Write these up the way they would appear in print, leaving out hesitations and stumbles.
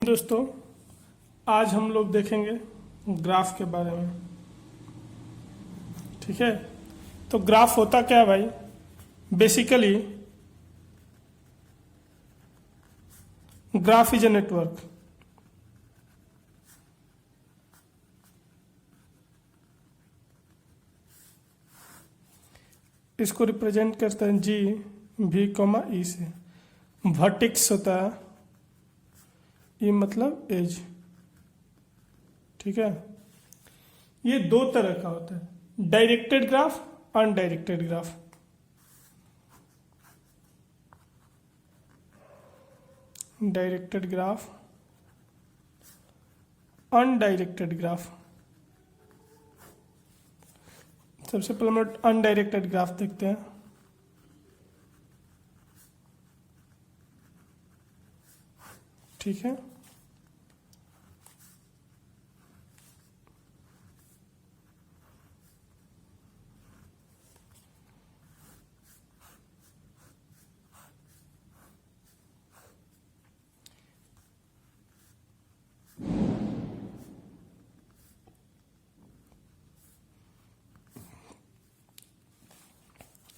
दोस्तों, आज हम लोग देखेंगे ग्राफ के बारे में। ठीक है, तो ग्राफ होता क्या है भाई? Basically graph is a network. इसको रिप्रेजेंट करते हैं जी भी कॉमा ई से। वर्टेक्स होता है, ये मतलब एज। ठीक है, ये दो तरह का होता है, directed graph, undirected graph. Directed graph, undirected graph. सबसे पहले हम लोग अनडायरेक्टेड ग्राफ देखते हैं। ठीक है,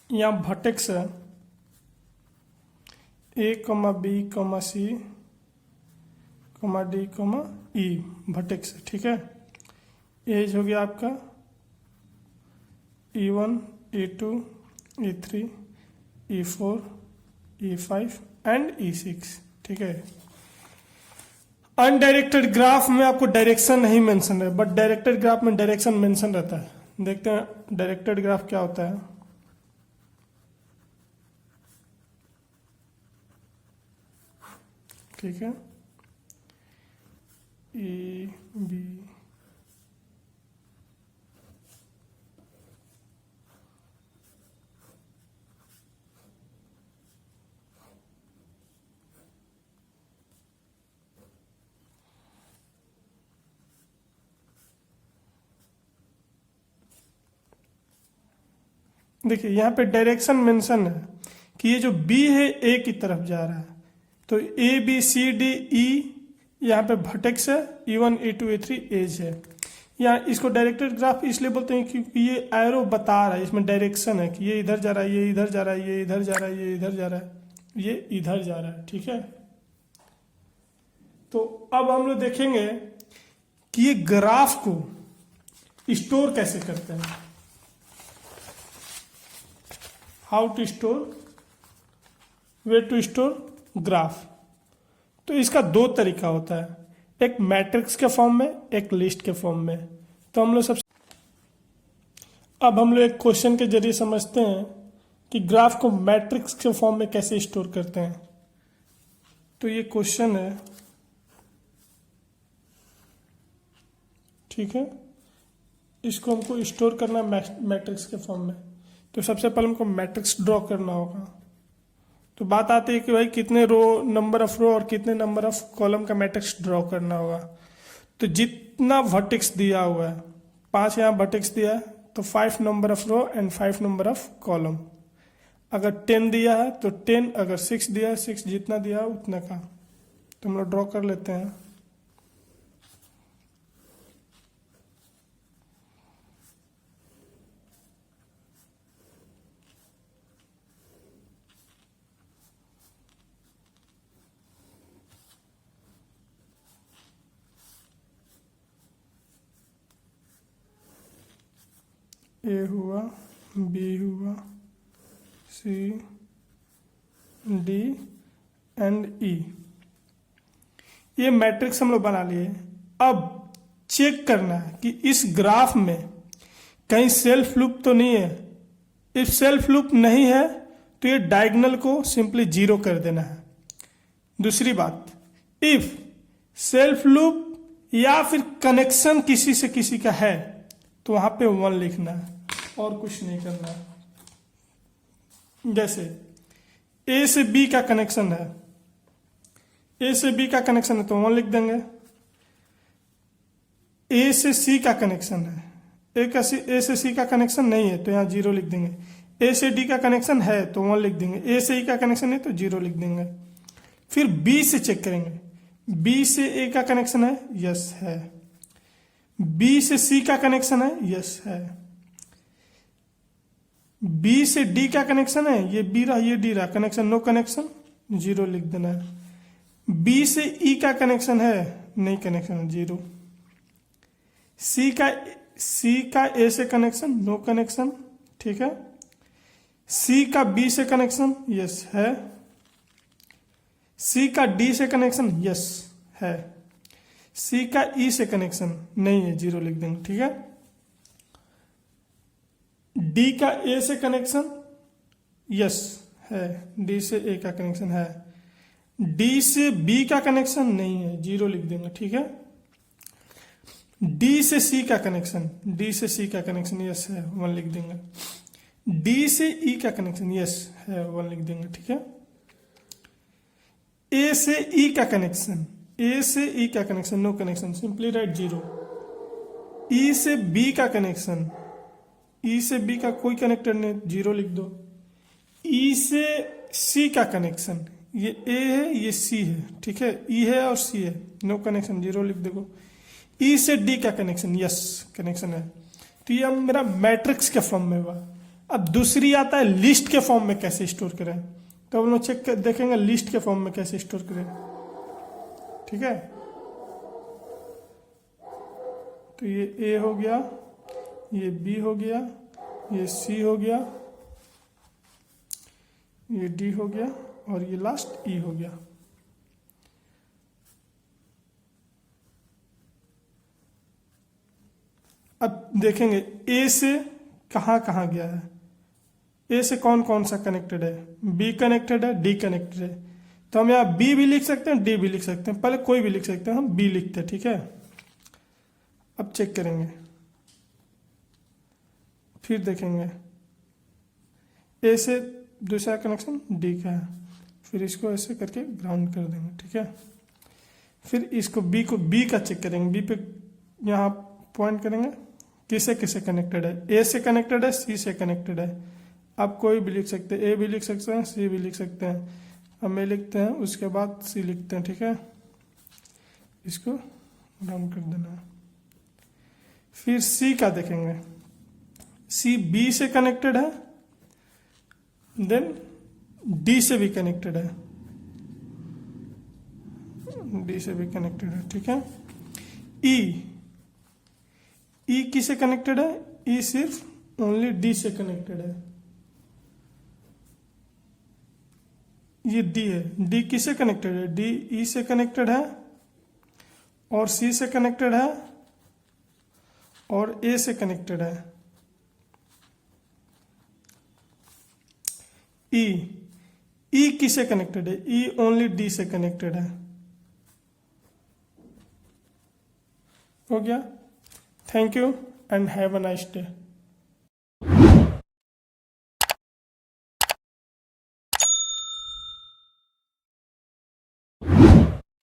यहाँ वर्टेक्स है ए कमा बी कमा सी कमा डी कमा ई, वर्टेक्स है। ठीक है, एज हो गया आपका E1, E2, E3, E4, E5 and E6। ठीक है, अनडायरेक्टेड ग्राफ में आपको डायरेक्शन नहीं मेंशन है, बट डायरेक्टेड ग्राफ में डायरेक्शन मेंशन रहता है। देखते हैं डायरेक्टेड ग्राफ क्या होता है। ठीक है, ए बी देखिए यहाँ पे डायरेक्शन मेंशन है कि ये जो B है A की तरफ जा रहा है, तो A B C D E यहाँ पे वर्टेक्स है, E1 E2 E3 एज है। यहाँ इसको डायरेक्टेड ग्राफ इसलिए बोलते हैं क्योंकि ये एरो बता रहा है, इसमें डायरेक्शन है कि ये इधर जा रहा है, ये इधर जा रहा है, ये इधर जा रहा है, ये इधर जा रहा है, ये इधर जा रहा है। ठीक है, तो अब हम लोग देखेंगे कि ये ग्राफ को स्टोर कैसे करते हैं। How to store, where to store graph. तो इसका दो तरीका होता है, एक मैट्रिक्स के फॉर्म में, एक लिस्ट के फॉर्म में। तो हम लोग अब हम लोग एक क्वेश्चन के जरिए समझते हैं कि ग्राफ को मैट्रिक्स के फॉर्म में कैसे स्टोर करते हैं। तो ये क्वेश्चन है, ठीक है, इसको हमको स्टोर करना मैट्रिक्स के फॉर्म में। तो सबसे पहले हमको मैट्रिक्स ड्रॉ करना होगा। तो बात आती है कि भाई कितने रो, नंबर ऑफ रो और कितने नंबर ऑफ कॉलम का मैट्रिक्स ड्रॉ करना होगा। तो जितना वर्टेक्स दिया हुआ है, 5 यहाँ वर्टेक्स दिया है, तो 5 number of row and 5 number of column. अगर 10 दिया है तो 10, अगर 6 दिया है 6, जितना दिया है उतना का। तो हम लोग ड्रॉ कर लेते हैं। ए हुआ, बी हुआ, सी, डी एंड ई। ये मैट्रिक्स हम लोग बना लिए। अब चेक करना है कि इस ग्राफ में कहीं सेल्फ लूप तो नहीं है। इफ सेल्फ लूप नहीं है तो ये डायगोनल को सिंपली 0 कर देना है। दूसरी बात, इफ सेल्फ लूप या फिर कनेक्शन किसी से किसी का है तो वहां पे 1 लिखना है और कुछ नहीं करना है। जैसे ए से बी का कनेक्शन है, ए से बी का कनेक्शन है तो 1 लिख देंगे। ए से सी का कनेक्शन है, ए से सी का कनेक्शन नहीं है तो यहाँ 0 लिख देंगे। ए से डी का कनेक्शन है तो 1 लिख देंगे। ए से ई का कनेक्शन है तो 0 लिख देंगे। फिर बी से चेक करेंगे, बी से ए का कनेक्शन है, यस है। बी से सी का कनेक्शन है, यस है। बी से डी का कनेक्शन है, ये बी रहा ये डी रहा, कनेक्शन नो कनेक्शन, 0 लिख देना है। बी से ई का कनेक्शन है, नहीं कनेक्शन है, 0। सी का ए से कनेक्शन, नो कनेक्शन, ठीक है। सी का बी से कनेक्शन, यस है। सी का डी से कनेक्शन, यस है। सी का ई से कनेक्शन नहीं है, 0 लिख देंगे, ठीक है। डी का ए से कनेक्शन, यस है। डी से ए का कनेक्शन है। डी से बी का कनेक्शन नहीं है, 0 लिख देंगे, ठीक है। डी से सी का कनेक्शन, डी से सी का कनेक्शन यस है, 1 लिख देंगे। डी से ई का कनेक्शन यस है, 1 लिख देंगे, ठीक है। ए से ई का कनेक्शन, ए से ई का connection no connection, simply write 0। E से बी का कनेक्शन, ई से बी का कोई कनेक्टर नहीं, 0 लिख दो। ई से सी का कनेक्शन, ये ए है ये सी है, ठीक है। ई है और सी है, नो कनेक्शन, 0 लिख दो। ई से डी का कनेक्शन, यस कनेक्शन है। तो ये मेरा मैट्रिक्स के फॉर्म में हुआ। अब दूसरी आता है लिस्ट के फॉर्म में कैसे स्टोर करें, तो हम लोग चेक देखेंगे लिस्ट के फॉर्म में कैसे स्टोर करें, ठीक है। तो ये ए हो गया, ये बी हो गया, ये सी हो गया, ये डी हो गया और ये लास्ट ई हो गया। अब देखेंगे ए से कहां कहां गया है। ए से कौन कौन सा कनेक्टेड है, बी कनेक्टेड है, डी कनेक्टेड है। तो हम यहां बी भी लिख सकते हैं, डी भी लिख सकते हैं, पहले कोई भी लिख सकते हैं, हम बी लिखते हैं, ठीक है। अब चेक करेंगे, फिर देखेंगे ए से दूसरा कनेक्शन डी का है, फिर इसको ऐसे करके ग्राउंड कर देंगे, ठीक है। फिर इसको बी का चेक करेंगे, बी पे यहाँ पॉइंट करेंगे किसे किसे कनेक्टेड है। ए से कनेक्टेड है, सी से कनेक्टेड है। आप कोई भी लिख सकते हैं, ए भी लिख सकते हैं, सी भी लिख सकते हैं। अब ए लिखते हैं, उसके बाद सी लिखते हैं, ठीक है। इसको ग्राउंड कर देना है। फिर सी का देखेंगे, सी बी से कनेक्टेड है, देन डी से भी कनेक्टेड है, डी से भी कनेक्टेड है, ठीक है। ई किसे कनेक्टेड है, ई सिर्फ ओनली डी से कनेक्टेड है, ये डी है। डी किसे कनेक्टेड है, डी ई से कनेक्टेड है और सी से कनेक्टेड है और ए से कनेक्टेड है। ई किसे कनेक्टेड है, ई ओनली डी से कनेक्टेड है। हो गया। Thank you and have a nice day.